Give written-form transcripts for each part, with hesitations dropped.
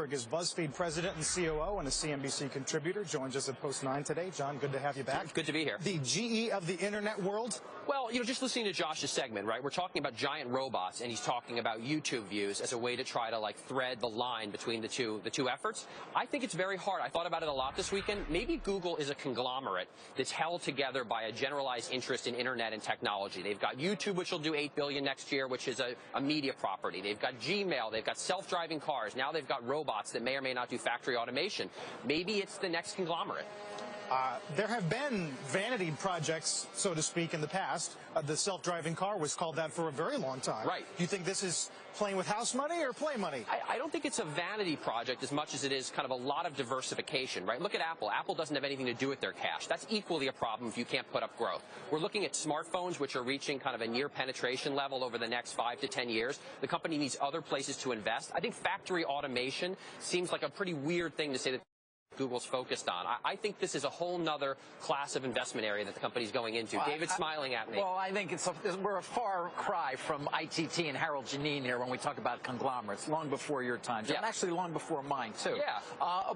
Is BuzzFeed president and COO and a CNBC contributor, joins us at Post 9 today. John, good to have you back. Good to be here. The GE of the internet world? Well, just listening to Josh's segment, right? We're talking about giant robots, and he's talking about YouTube views as a way to try to thread the line between the two efforts. I think it's very hard. I thought about it a lot this weekend. Maybe Google is a conglomerate that's held together by a generalized interest in internet and technology. They've got YouTube, which will do $8 billion next year, which is a media property. They've got Gmail. They've got self-driving cars. Now they've got robots that may or may not do factory automation. Maybe it's the next conglomerate. There have been vanity projects, so to speak, in the past. The self-driving car was called that for a very long time. Right. Do you think this is playing with house money or play money? I don't think it's a vanity project as much as it is kind of a lot of diversification, right? Look at Apple. Apple doesn't have anything to do with their cash. That's equally a problem if you can't put up growth. We're looking at smartphones, which are reaching kind of a near penetration level over the next 5 to 10 years. The company needs other places to invest. I think factory automation seems like a pretty weird thing to say that Google's focused on. I think this is a whole nother class of investment area that the company's going into. Well, David's smiling at me. Well, I think we're a far cry from ITT and Harold Janine here when we talk about conglomerates, long before your time, John, and actually long before mine, too. Yeah.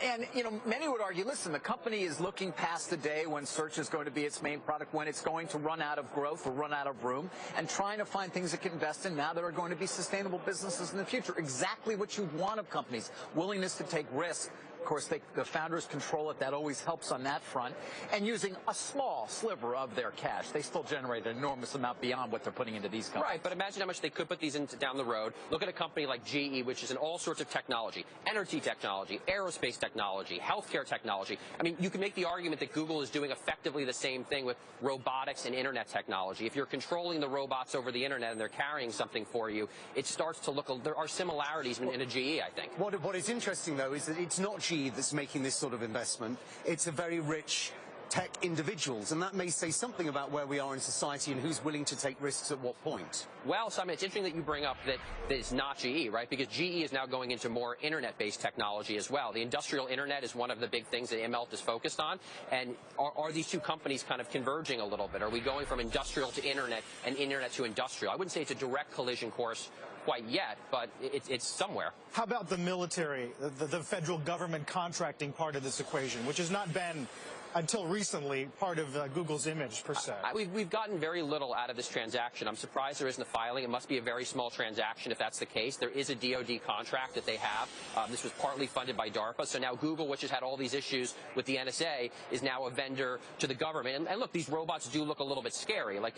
And, many would argue, listen, the company is looking past the day when search is going to be its main product, when it's going to run out of growth or run out of room, and trying to find things it can invest in now that are going to be sustainable businesses in the future. Exactly what you want of companies. Willingness to take risks. Of course, the founders control it. That always helps on that front. And using a small sliver of their cash. They still generate an enormous amount beyond what they're putting into these companies. Right, but imagine how much they could put these into down the road. Look at a company like GE, which is in all sorts of technology. Energy technology, aerospace technology, healthcare technology. I mean, you can make the argument that Google is doing effectively the same thing with robotics and internet technology. If you're controlling the robots over the internet and they're carrying something for you, it starts to look, there are similarities in a GE, I think. What is interesting, though, is that it's not GE that's making this sort of investment. It's a very rich tech individuals, and that may say something about where we are in society and who's willing to take risks at what point. Well, Simon, it's interesting that you bring up that it's not GE, right? Because GE is now going into more internet-based technology as well. The industrial internet is one of the big things that Immelt is focused on. And are these two companies kind of converging a little bit? Are we going from industrial to internet and internet to industrial? I wouldn't say it's a direct collision course quite yet, but it's somewhere. How about the military, the federal government contracting part of this equation, which has not been until recently part of Google's image, per se? We've gotten very little out of this transaction. I'm surprised there isn't a filing. It must be a very small transaction if that's the case. There is a DoD contract that they have. This was partly funded by DARPA. So now Google, which has had all these issues with the NSA, is now a vendor to the government. And look, these robots do look a little bit scary. Like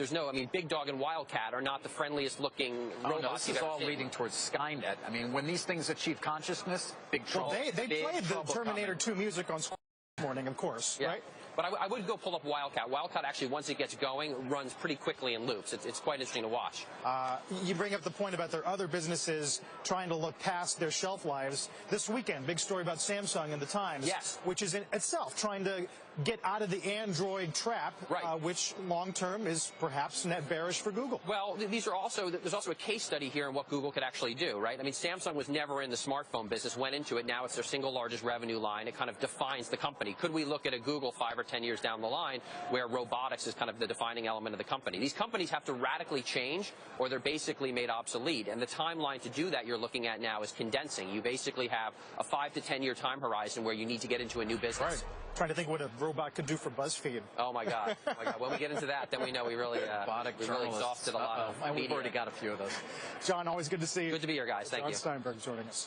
Big Dog and Wildcat are not the friendliest looking robots. This is all leading towards Skynet. I mean, when these things achieve consciousness, big trouble. Well, they played the Terminator 2 music on Squawk this morning, of course, yeah. Right? But I would go pull up Wildcat. Wildcat actually, once it gets going, runs pretty quickly in loops. It's quite interesting to watch. You bring up the point about their other businesses trying to look past their shelf lives. This weekend, big story about Samsung in the Times, yes, which is in itself trying to get out of the Android trap, right, which long-term is perhaps net bearish for Google. Well, there's also a case study here on what Google could actually do, right? I mean, Samsung was never in the smartphone business, went into it. Now it's their single largest revenue line. It kind of defines the company. Could we look at a Google 5 or 10 years down the line where robotics is kind of the defining element of the company? These companies have to radically change or they're basically made obsolete. And the timeline to do that you're looking at now is condensing. You basically have a 5 to 10 year time horizon where you need to get into a new business. Right. Trying to think what a robot could do for BuzzFeed. Oh my God! Oh my God! When we get into that, then we know we really exhausted a lot of media. We've already got a few of those. John, always good to see you. Good to be here, guys. Thank you. John Steinberg joining us.